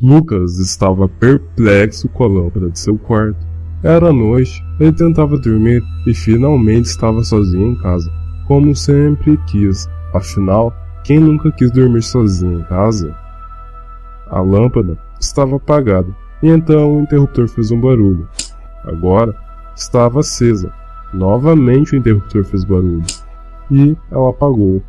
Lucas estava perplexo com a lâmpada de seu quarto. Era noite, ele tentava dormir e finalmente estava sozinho em casa, como sempre quis. Afinal, quem nunca quis dormir sozinho em casa? A lâmpada estava apagada e então o interruptor fez um barulho. Agora estava acesa. Novamente o interruptor fez barulho e ela apagou.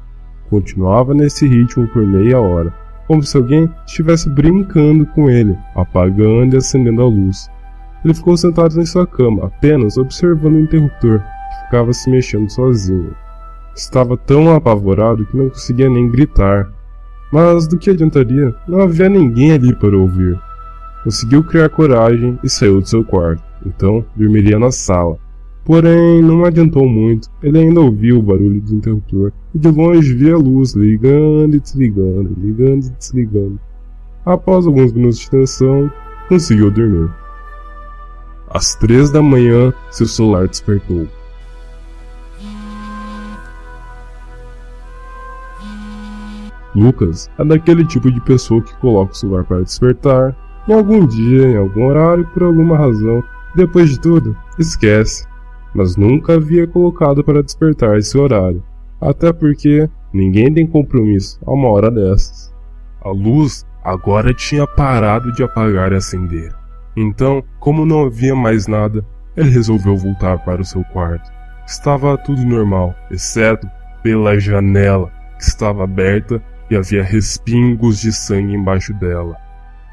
Continuava nesse ritmo por meia hora, como se alguém estivesse brincando com ele, apagando e acendendo a luz. Ele ficou sentado em sua cama, apenas observando o interruptor, que ficava se mexendo sozinho. Estava tão apavorado que não conseguia nem gritar. Mas do que adiantaria? Não havia ninguém ali para ouvir. Conseguiu criar coragem e saiu de seu quarto. Então, dormiria na sala. Porém, não adiantou muito. Ele ainda ouvia o barulho do interruptor e de longe via a luz ligando e desligando, ligando e desligando. Após alguns minutos de tensão, conseguiu dormir. Às 3 da manhã, seu celular despertou. Lucas é daquele tipo de pessoa que coloca o celular para despertar em algum dia, em algum horário, por alguma razão. Depois de tudo, esquece. Mas nunca havia colocado para despertar esse horário. Até porque ninguém tem compromisso a uma hora dessas. A luz agora tinha parado de apagar e acender. Então, como não havia mais nada, ele resolveu voltar para o seu quarto. Estava tudo normal, exceto pela janela, que estava aberta e havia respingos de sangue embaixo dela.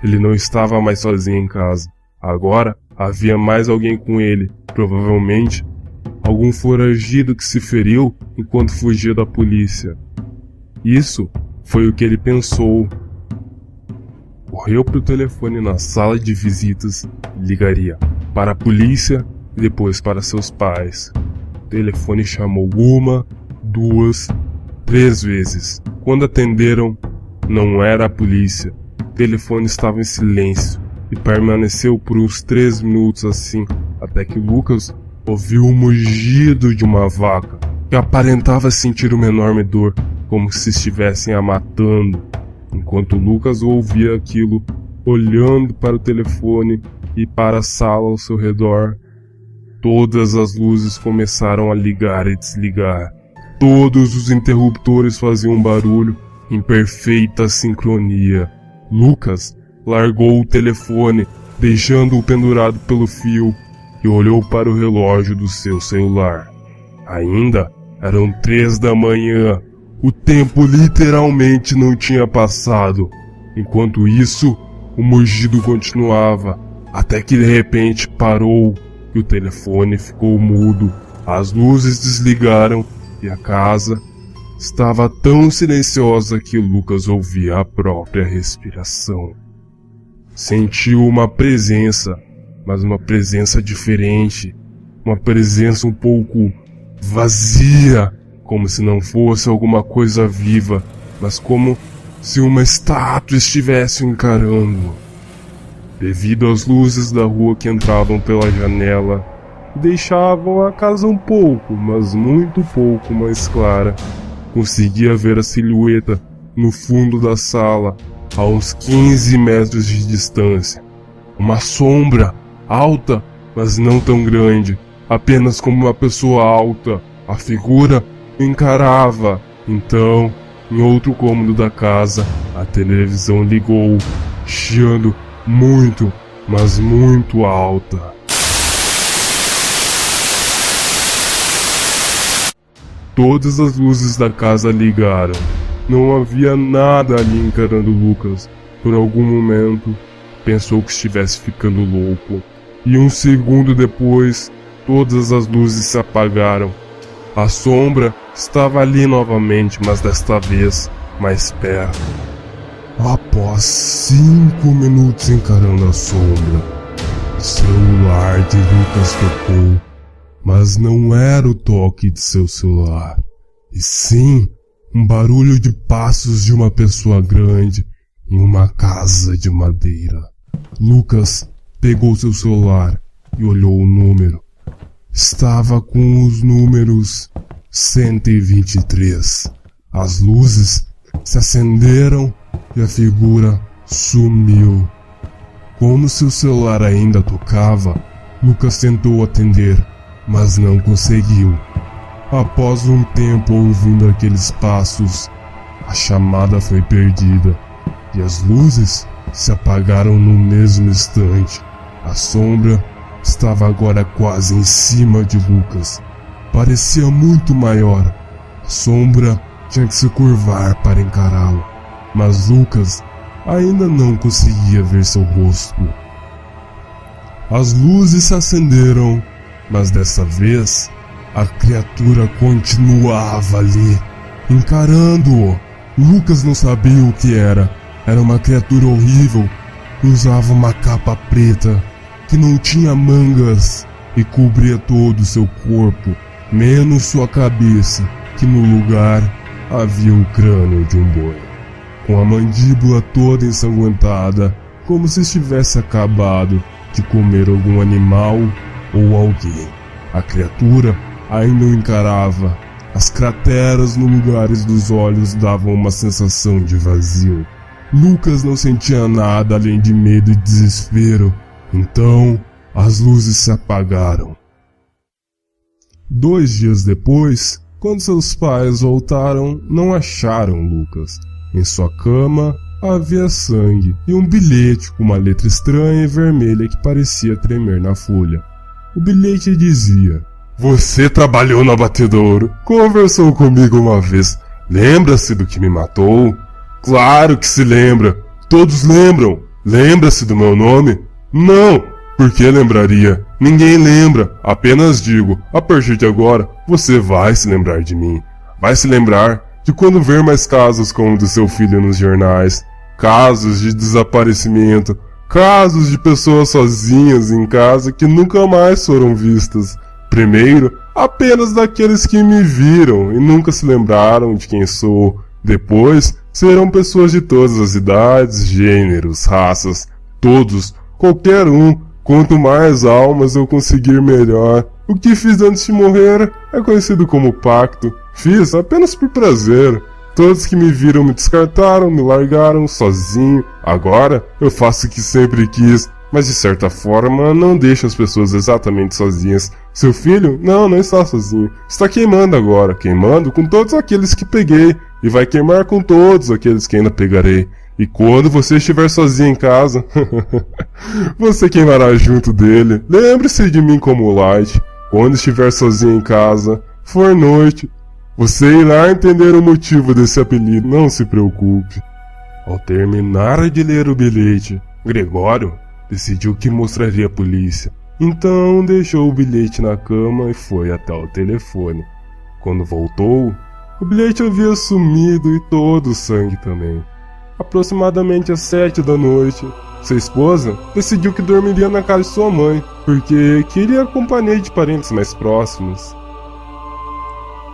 Ele não estava mais sozinho em casa. Agora havia mais alguém com ele, provavelmente algum foragido que se feriu enquanto fugia da polícia. Isso foi o que ele pensou. Correu para o telefone na sala de visitas e ligaria para a polícia e depois para seus pais. O telefone chamou 1, 2, 3 vezes. Quando atenderam, não era a polícia. O telefone estava em silêncio e permaneceu por uns 3 minutos assim, até que Lucas ouviu o mugido de uma vaca, que aparentava sentir uma enorme dor, como se estivessem a matando. Enquanto Lucas ouvia aquilo, olhando para o telefone e para a sala ao seu redor, todas as luzes começaram a ligar e desligar. Todos os interruptores faziam barulho em perfeita sincronia. Lucas largou o telefone, deixando-o pendurado pelo fio, e olhou para o relógio do seu celular. Ainda eram 3 da manhã. O tempo literalmente não tinha passado. Enquanto isso, o mugido continuava, até que de repente parou e o telefone ficou mudo. As luzes desligaram e a casa estava tão silenciosa que Lucas ouvia a própria respiração. Sentiu uma presença, mas uma presença diferente, uma presença um pouco vazia, como se não fosse alguma coisa viva, mas como se uma estátua estivesse o encarando. Devido às luzes da rua que entravam pela janela, deixavam a casa um pouco, mas muito pouco mais clara, conseguia ver a silhueta no fundo da sala, a uns 15 metros de distância. Uma sombra, alta, mas não tão grande, apenas como uma pessoa alta. A figura encarava. Então, em outro cômodo da casa, a televisão ligou, chiando muito, mas muito alta. Todas as luzes da casa ligaram. Não havia nada ali encarando Lucas. Por algum momento, pensou que estivesse ficando louco. E um segundo depois, todas as luzes se apagaram. A sombra estava ali novamente, mas desta vez mais perto. Após 5 minutos encarando a sombra, o celular de Lucas tocou, mas não era o toque de seu celular, e sim um barulho de passos de uma pessoa grande em uma casa de madeira. Lucas pegou seu celular e olhou o número. Estava com os números 123. As luzes se acenderam e a figura sumiu. Como seu celular ainda tocava, Lucas tentou atender, mas não conseguiu. Após um tempo ouvindo aqueles passos, a chamada foi perdida e as luzes se apagaram no mesmo instante. A sombra estava agora quase em cima de Lucas. Parecia muito maior. A sombra tinha que se curvar para encará-lo, mas Lucas ainda não conseguia ver seu rosto. As luzes se acenderam, mas dessa vez a criatura continuava ali, encarando-o. Lucas não sabia o que era. Era uma criatura horrível. Usava uma capa preta que não tinha mangas e cobria todo o seu corpo, menos sua cabeça, que no lugar havia o crânio de um boi, com a mandíbula toda ensanguentada, como se estivesse acabado de comer algum animal ou alguém. A criatura ainda o encarava. As crateras no lugares dos olhos davam uma sensação de vazio. Lucas não sentia nada além de medo e desespero. Então, as luzes se apagaram. 2 dias depois, quando seus pais voltaram, não acharam Lucas. Em sua cama havia sangue e um bilhete com uma letra estranha e vermelha que parecia tremer na folha. O bilhete dizia: "Você trabalhou no abatedouro, conversou comigo uma vez. Lembra-se do que me matou?" "Claro que se lembra. Todos lembram. Lembra-se do meu nome?" "Não. Por que lembraria? Ninguém lembra. Apenas digo, a partir de agora, você vai se lembrar de mim. Vai se lembrar de quando ver mais casos como o do seu filho nos jornais. Casos de desaparecimento. Casos de pessoas sozinhas em casa que nunca mais foram vistas. Primeiro, apenas daqueles que me viram e nunca se lembraram de quem sou. Depois, serão pessoas de todas as idades, gêneros, raças. Todos, qualquer um. Quanto mais almas eu conseguir, melhor. O que fiz antes de morrer é conhecido como pacto. Fiz apenas por prazer. Todos que me viram me descartaram, me largaram sozinho. Agora eu faço o que sempre quis, mas de certa forma não deixo as pessoas exatamente sozinhas. Seu filho? Não está sozinho. Está queimando agora, queimando com todos aqueles que peguei, e vai queimar com todos aqueles que ainda pegarei. E quando você estiver sozinho em casa, você queimará junto dele. Lembre-se de mim como Light. Quando estiver sozinho em casa, for noite, você irá entender o motivo desse apelido, não se preocupe. Ao terminar de ler o bilhete, Gregório decidiu que mostraria à polícia. Então deixou o bilhete na cama e foi até o telefone. Quando voltou, o bilhete havia sumido e todo o sangue também. Aproximadamente às 7 da noite, sua esposa decidiu que dormiria na casa de sua mãe, porque queria a companhia de parentes mais próximos.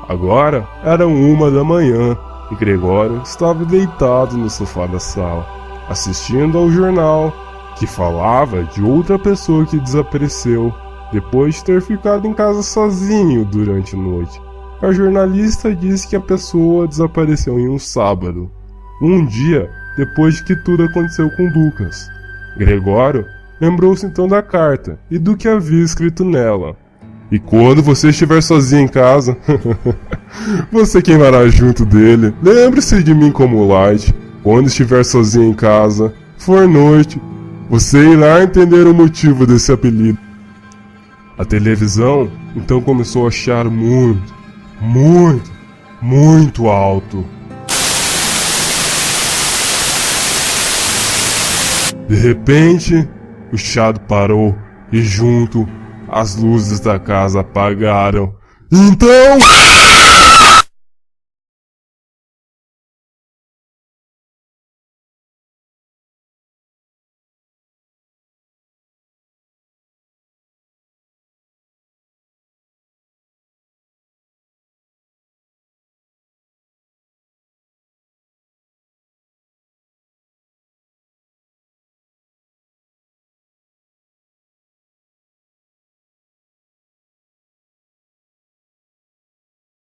Agora era 1 da manhã e Gregório estava deitado no sofá da sala, assistindo ao jornal, que falava de outra pessoa que desapareceu depois de ter ficado em casa sozinho durante a noite. A jornalista disse que a pessoa desapareceu em um sábado, um dia depois de que tudo aconteceu com Lucas. Gregório lembrou-se então da carta e do que havia escrito nela. E quando você estiver sozinho em casa, você queimará junto dele. Lembre-se de mim como Light. Quando estiver sozinho em casa, for noite, você irá entender o motivo desse apelido. A televisão então começou a chiar muito, muito alto. De repente, o chiado parou e junto, as luzes da casa apagaram. Então...